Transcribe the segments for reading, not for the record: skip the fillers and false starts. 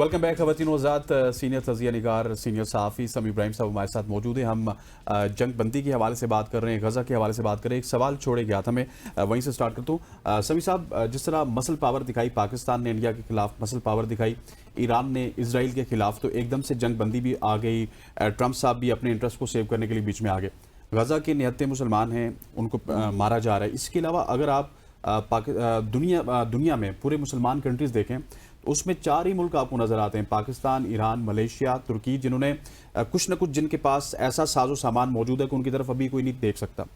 Welcome back खवातीन वज़ात। Senior तज़िया निगार senior सहाफ़ी समी इब्राहिम साहब हमारे साथ मौजूद हैं। हम जंग बंदी के हवाले से बात कर रहे हैं, गज़ा के हवाले से बात कर रहे हैं। एक सवाल छोड़े गया था, मैं वहीं से स्टार्ट करता हूँ। समी साहब, जिस तरह मसल पावर दिखाई पाकिस्तान ने इंडिया के खिलाफ, मसल पावर दिखाई ईरान ने इसराइल के खिलाफ, तो एकदम से जंग बंदी भी आ गई। ट्रंप साहब भी अपने इंटरेस्ट को सेव करने के लिए बीच में आ गए। गज़ा के निहत्ते मुसलमान हैं, उनको मारा जा रहा है। इसके अलावा अगर आप दुनिया में पूरे मुसलमान कंट्रीज़ देखें तो उसमें 4 ही मुल्क आपको नज़र आते हैं, पाकिस्तान, ईरान, मलेशिया, तुर्की, जिन्होंने कुछ न कुछ, जिनके पास ऐसा साजो सामान मौजूद है कि उनकी तरफ अभी कोई नहीं देख सकता।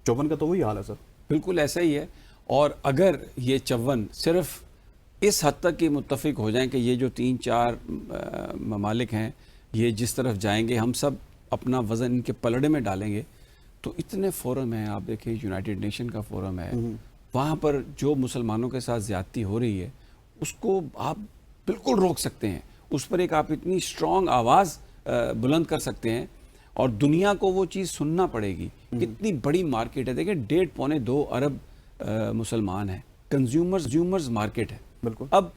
54 का तो वही हाल है सर। बिल्कुल ऐसा ही है। और अगर ये 54 सिर्फ इस हद तक कि मुत्तफिक हो जाएं कि ये जो 3-4 ममालिक हैं ये जिस तरफ जाएंगे, हम सब अपना वज़न इनके पलड़े में डालेंगे, तो इतने फोरम हैं। आप देखिए, यूनाइटेड नेशन का फोरम है, वहाँ पर जो मुसलमानों के साथ ज़्यादती हो रही है उसको आप बिल्कुल रोक सकते हैं। उस पर एक आप इतनी स्ट्रॉन्ग आवाज़ बुलंद कर सकते हैं और दुनिया को वो चीज़ सुनना पड़ेगी। कितनी बड़ी मार्केट है, देखिए 1.5-2 अरब मुसलमान हैं, कंज्यूमर्स मार्केट है। बिल्कुल। अब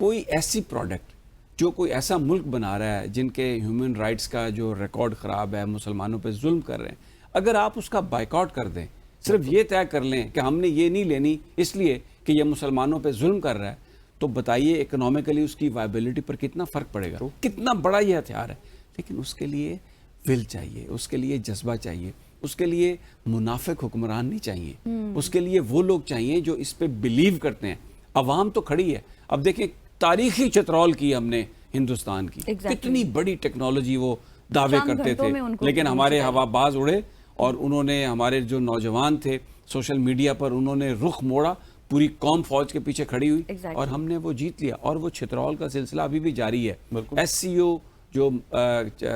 कोई ऐसी प्रोडक्ट जो कोई ऐसा मुल्क बना रहा है जिनके ह्यूमन राइट्स का जो रिकॉर्ड ख़राब है, मुसलमानों पे जुल्म कर रहे हैं, अगर आप उसका बाइकआउट कर दें, सिर्फ ये तय कर लें कि हमने ये नहीं लेनी इसलिए कि ये मुसलमानों पे जुल्म कर रहा है, तो बताइए इकोनॉमिकली उसकी वायबिलिटी पर कितना फ़र्क पड़ेगा। कितना बड़ा ये हथियार है। लेकिन उसके लिए विल चाहिए, उसके लिए जज्बा चाहिए, उसके लिए मुनाफिक हुक्मरान नहीं चाहिए, उसके लिए वो लोग चाहिए जो इस पे बिलीव करते हैं। अवाम तो खड़ी है। अब देखें, तारीखी चतरौल की हमने हिंदुस्तान की, कितनी बड़ी टेक्नोलॉजी वो दावे करते थे, लेकिन हमारे हवाबाज उड़े और उन्होंने, हमारे जो नौजवान थे सोशल मीडिया पर, उन्होंने रुख मोड़ा, पूरी कौम फौज के पीछे खड़ी हुई और हमने वो जीत लिया। और वो छितरौल का सिलसिला अभी भी जारी है। SCO जो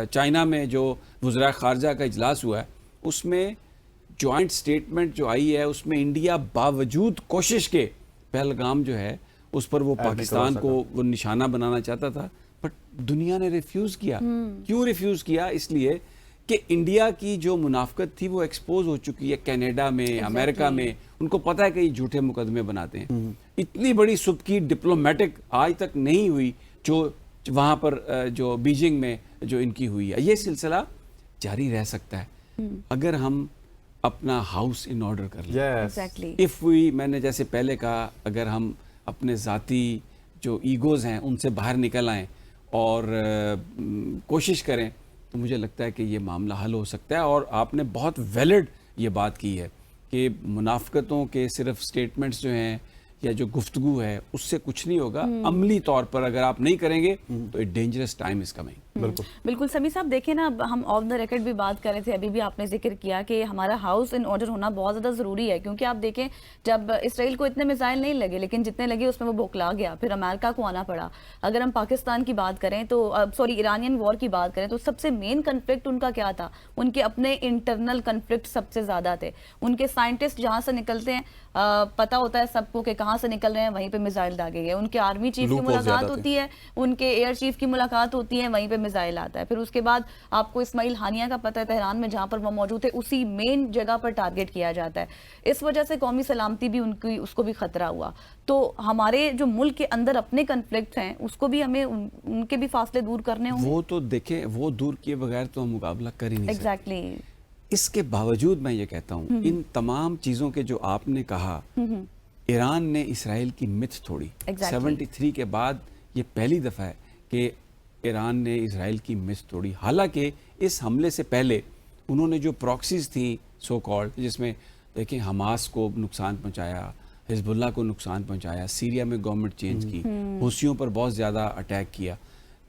चाइना में जो वज़राए ख़ारजा का इजलास हुआ है, उसमें जॉइंट स्टेटमेंट जो आई है, उसमें इंडिया बावजूद कोशिश के पहलगाम जो है उस पर वो पाकिस्तान को वो निशाना बनाना चाहता था, बट दुनिया ने रिफ्यूज़ किया। क्यों रिफ्यूज़ किया? इसलिए कि इंडिया की जो मुनाफकत थी वो एक्सपोज हो चुकी है कनाडा में, अमेरिका में। उनको पता है कि ये झूठे मुकदमे बनाते हैं। इतनी बड़ी सुबकी डिप्लोमेटिक आज तक नहीं हुई जो वहाँ पर जो बीजिंग में जो इनकी हुई है। ये सिलसिला जारी रह सकता है अगर हम अपना हाउस इन ऑर्डर कर लें। इफ़ वी, मैंने जैसे पहले कहा, अगर हम अपने ज़ाती जो ईगोज़ हैं उनसे बाहर निकल आएँ और कोशिश करें, तो मुझे लगता है कि ये मामला हल हो सकता है। और आपने बहुत वैलिड ये बात की है कि मुनाफकतों के सिर्फ स्टेटमेंट्स जो हैं या जो गुफ्तगू है उससे कुछ नहीं होगा। अमली तौर पर अगर आप नहीं करेंगे तो एक डेंजरस टाइम इज कमिंग। बिल्कुल समी साहब, देखें ना, हम ऑफ द रिकॉर्ड भी बात कर रहे थे, अभी भी आपने जिक्र किया कि हमारा हाउस इन ऑर्डर होना बहुत ज़्यादा ज़रूरी है। क्योंकि आप देखें, जब इसराइल को इतने मिसाइल नहीं लगे, लेकिन जितने लगे उसमें वो बौखला गया, फिर अमेरिका को आना पड़ा। अगर हम पाकिस्तान की बात करें तो ईरानियन वॉर की बात करें तो सबसे मेन कन्फ्लिक्ट उनका क्या था? उनके अपने इंटरनल कन्फ्लिक्ट सबसे ज़्यादा थे। उनके साइंटिस्ट जहाँ से निकलते हैं, पता होता है सबको कि कहाँ से निकल रहे हैं, वहीं पे मिसाइल दागे गए। उनके आर्मी चीफ की मुलाकात होती है, उनके एयर चीफ की मुलाकात होती है, वहीं पे मिसाइल आता है। फिर उसके बाद आपको इस्माइल हानिया का पता है, तेहरान में जहाँ पर वो मौजूद थे, उसी मेन जगह पर टारगेट किया जाता है। इस वजह से कौमी सलामती भी उनकी, उसको भी खतरा हुआ। तो हमारे जो मुल्क के अंदर अपने कन्फ्लिक्ट हैं उसको भी हमें उनके भी फासले दूर करने होंगे। वो तो देखें, वो दूर किए बगैर तो हम मुकाबला कर ही नहीं सकते। एग्जैक्टली। इसके बावजूद मैं ये कहता हूँ, इन तमाम चीज़ों के जो आपने कहा, ईरान ने इसराइल की मिथ तोड़ी। 73 के बाद ये पहली दफ़ा है कि ईरान ने इसराइल की मिथ तोड़ी। हालांकि इस हमले से पहले उन्होंने जो प्रॉक्सीज थी सो कॉल्ड, जिसमें देखें हमास को नुकसान पहुंचाया, हिजबुल्लाह को नुकसान पहुंचाया, सीरिया में गवर्नमेंट चेंज की, हूसियों पर बहुत ज़्यादा अटैक किया,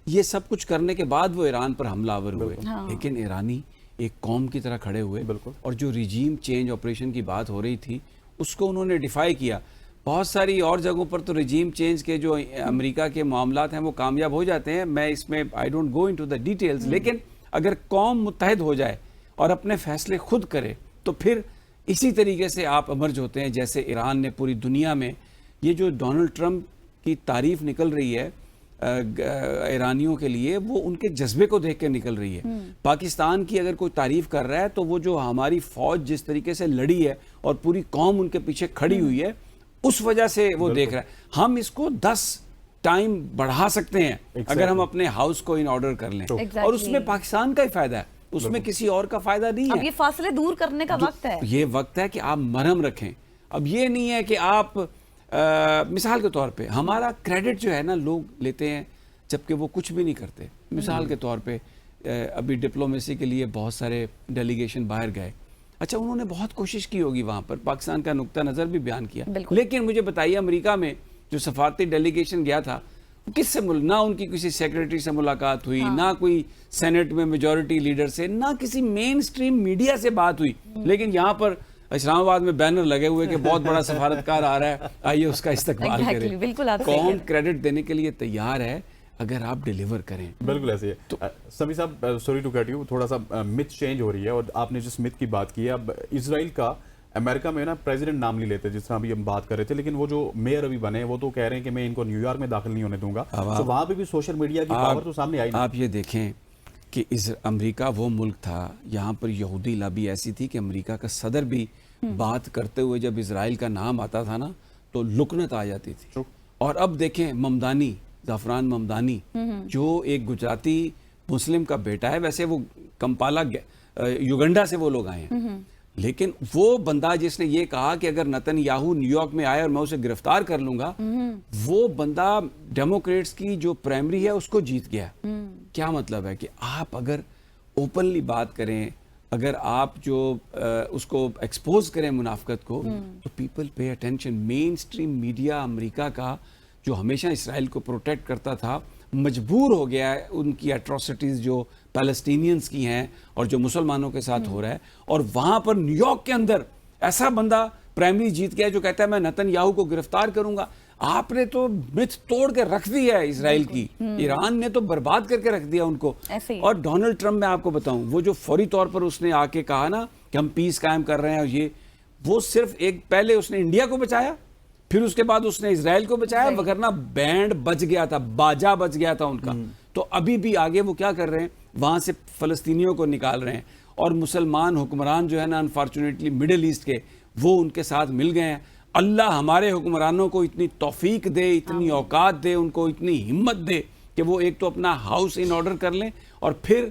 ये सब कुछ करने के बाद वो ईरान पर हमलावर हुए। लेकिन ईरानी एक कौम की तरह खड़े हुए और जो रिजीम चेंज ऑपरेशन की बात हो रही थी उसको उन्होंने डिफाई किया। बहुत सारी और जगहों पर तो रिजीम चेंज के जो अमेरिका के मामलात हैं वो कामयाब हो जाते हैं। मैं इसमें I don't go into the details, लेकिन अगर कौम मुत्तहद हो जाए और अपने फैसले खुद करे तो फिर इसी तरीके से आप अमर्ज होते हैं। जैसे ईरान ने पूरी दुनिया में, ये जो डोनाल्ड ट्रंप की तारीफ निकल रही है ईरानियों के लिए, वो उनके जज्बे को देख के निकल रही है। पाकिस्तान की अगर कोई तारीफ कर रहा है तो वो जो हमारी फौज जिस तरीके से लड़ी है और पूरी कौम उनके पीछे खड़ी हुई है, उस वजह से वो देख रहा है। हम इसको 10 ٹائم بڑھا سکتے ہیں اگر ہم اپنے ہاؤس کو ان آرڈر کر لیں، اور اس میں پاکستان کا ہی فائدہ ہے، اس میں کسی اور کا فائدہ نہیں ہے. اب یہ فاصلے دور کرنے کا وقت ہے، یہ وقت ہے کہ آپ مرہم رکھیں. اب یہ نہیں ہے کہ آپ مثال کے طور پہ ہمارا کریڈٹ جو ہے نا لوگ لیتے ہیں جبکہ وہ کچھ بھی نہیں کرتے. مثال کے طور پہ ابھی ڈپلومیسی کے لیے بہت سارے ڈیلیگیشن باہر گئے، اچھا انہوں نے بہت کوشش کی ہوگی، وہاں پر پاکستان کا نقطہ نظر بھی بیان کیا، لیکن مجھے بتائیے امریکہ میں جو سفارتی ڈیلیگیشن گیا تھا کس سے نہ ان کی کسی سیکریٹری سے ملاقات ہوئی، نہ کوئی سینٹ میں میجورٹی لیڈر سے، نہ کسی مین سٹریم میڈیا سے بات ہوئی. لیکن یہاں پر اسلام آباد میں بینر لگے ہوئے کہ بہت بڑا سفارتکار آ رہا ہے، آئیے اس کا استقبال کریں. قوم کریڈٹ دینے کے لیے تیار ہے اگر آپ ڈیلیور کریں. بالکل ایسے ہے. سمیع صاحب سوری ٹو کٹ یو، تھوڑا سا مت چینج ہو رہی ہے، اور آپ نے جس مت کی بات کی ہے، اب اسرائیل کا امریکہ میں نا پریزیڈنٹ نام نہیں لیتے، جس طرح ابھی ہم بات کر رہے تھے، لیکن وہ جو میئر ابھی بنے وہ تو کہہ رہے ہیں کہ میں ان کو نیو یارک میں داخل نہیں ہونے دوں گا. تو وہاں پہ بھی سوشل میڈیا کی پاور تو سامنے آئی. آپ یہ دیکھیں کہ امریکہ وہ ملک تھا یہاں پر یہودی لابی ایسی تھی کہ امریکہ کا صدر بھی بات کرتے ہوئے جب اسرائیل کا نام آتا تھا نا تو لکنت آ جاتی تھی. اور اب دیکھیں ممدانی، زعفران ممدانی، جو ایک گجراتی مسلم کا بیٹا ہے، ویسے وہ کمپالا یوگنڈا سے وہ لوگ آئے ہیں، لیکن وہ بندہ جس نے یہ کہا کہ اگر نتن یاہو نیو یارک میں آئے اور میں اسے گرفتار کر لوں گا، وہ بندہ ڈیموکریٹس کی جو پرائمری ہے اس کو جیت گیا. کیا مطلب ہے کہ آپ اگر اوپنلی بات کریں، اگر آپ جو اس کو ایکسپوز کریں منافقت کو، تو پیپل پے اٹینشن. مین سٹریم میڈیا امریکہ کا جو ہمیشہ اسرائیل کو پروٹیکٹ کرتا تھا مجبور ہو گیا ہے ان کی ایٹروسٹیز جو پیلسٹینینز کی ہیں اور جو مسلمانوں کے ساتھ ہو رہا ہے. اور وہاں پر نیو یارک کے اندر ایسا بندہ پرائمری جیت گیا جو کہتا ہے میں نتن یاہو کو گرفتار کروں گا. آپ نے تو مت توڑ کے رکھ دی ہے اسرائیل کی، ایران نے تو برباد کر کے رکھ دیا ان کو. اور ڈونلڈ ٹرمپ میں آپ کو بتاؤں وہ جو فوری طور پر اس نے آ کے کہا نا کہ ہم پیس قائم کر رہے ہیں، اور وہ صرف ایک پہلے اس نے انڈیا کو بچایا، پھر اس کے بعد اس نے اسرائیل کو بچایا، وگرنہ بینڈ بچ گیا تھا، باجا بچ گیا تھا ان کا. تو ابھی بھی آگے وہ کیا کر رہے ہیں، وہاں سے فلسطینیوں کو نکال رہے ہیں، اور مسلمان حکمران جو ہے نا انفارچونیٹلی مڈل ایسٹ کے، وہ ان کے ساتھ مل گئے ہیں. اللہ ہمارے حکمرانوں کو اتنی توفیق دے، اتنی اوقات دے، ان کو اتنی ہمت دے کہ وہ ایک تو اپنا ہاؤس ان آرڈر کر لیں، اور پھر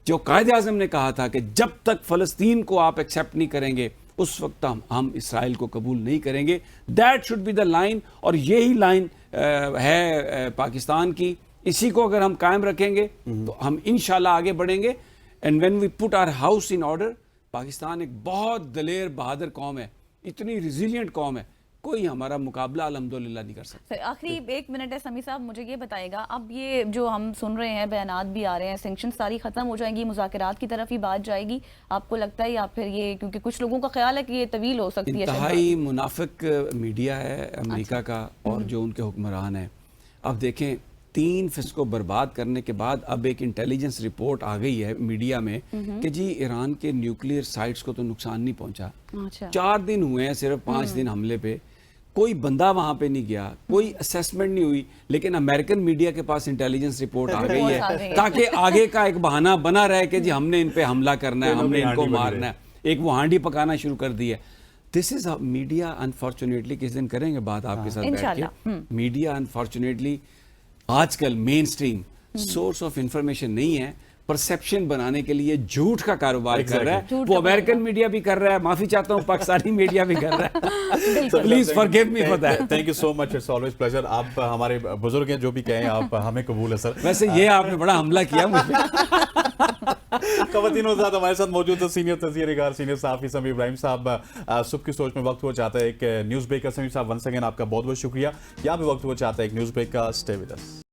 جو قائد اعظم نے کہا تھا کہ جب تک فلسطین کو آپ ایکسیپٹ نہیں کریں گے اس وقت ہم اسرائیل کو قبول نہیں کریں گے. That should be the line, اور یہی لائن ہے پاکستان کی. اسی کو اگر ہم قائم رکھیں گے تو ہم انشاءاللہ آگے بڑھیں گے. And when we put our house in order, Pakistan ایک بہت دلیر بہادر قوم ہے، اتنی ریزیلینٹ قوم ہے، کوئی ہمارا مقابلہ الحمدللہ نہیں کر سکتا. آخری ایک منٹ ہے سمیع صاحب، مجھے یہ بتائے گا، اب یہ جو ہم سن رہے ہیں بیانات بھی آ رہے ہیں، سینکشن ساری ختم ہو جائیں گی، مذاکرات کی طرف ہی بات جائے گی، آپ کو لگتا ہے یا پھر یہ، کیونکہ کچھ لوگوں کا خیال ہے کہ یہ طویل ہو سکتی ہے؟ انتہائی منافق میڈیا ہے امریکہ کا اور جو ان کے حکمران ہیں. اب دیکھیں 3 فصل کو برباد کرنے کے بعد اب ایک انٹیلیجنس رپورٹ آ گئی ہے میڈیا میں کہ جی ایران کے نیوکلیئر سائٹس کو تو نقصان نہیں پہنچا. 4 دن ہوئے ہیں صرف، 5 دن حملے پہ، کوئی بندہ وہاں پہ نہیں گیا، کوئی اسیسمنٹ نہیں ہوئی، لیکن امریکن میڈیا کے پاس انٹیلیجنس رپورٹ آ گئی ہے تاکہ آگے کا ایک بہانہ بنا رہے کہ جی ہم نے ان پہ حملہ کرنا ہے، ہم نے ان کو مارنا ہے، ایک وہ ہانڈی پکانا شروع کر دی ہے. دس از میڈیا انفارچونیٹلی، کس دن کریں گے بات آپ کے ساتھ بیٹھ کے. میڈیا انفارچونیٹلی آج کل مین سٹریم سورس آف انفارمیشن نہیں ہے، پرسیپشن بنانے کے لیے جھوٹ کا کاروبار کر رہا ہے. وہ امریکن میڈیا بھی کر رہا ہے، معافی چاہتا ہوں پاکستانی میڈیا بھی کر رہا ہے. Please forgive me for that. Thank you so much, it's always pleasure. آپ ہمارے بزرگ ہیں، جو بھی کہیں آپ ہمیں قبول ہے سر. ویسے یہ آپ نے بڑا حملہ کیا مجھ پہ. خواتین و حضرات، ہمارے ساتھ موجود ہے سینئر تجزیہ نگار، سینئر صحافی سمیع ابراہیم صاحب. صبح کی سوچ میں وقت ہوا چاہتا ہے ایک نیوز بریک کا. سمیع صاحب ونس اگین آپ کا بہت بہت شکریہ. یہاں بھی وقت ہوا چاہتا ہے ایک نیوز بریک کا. Stay with us.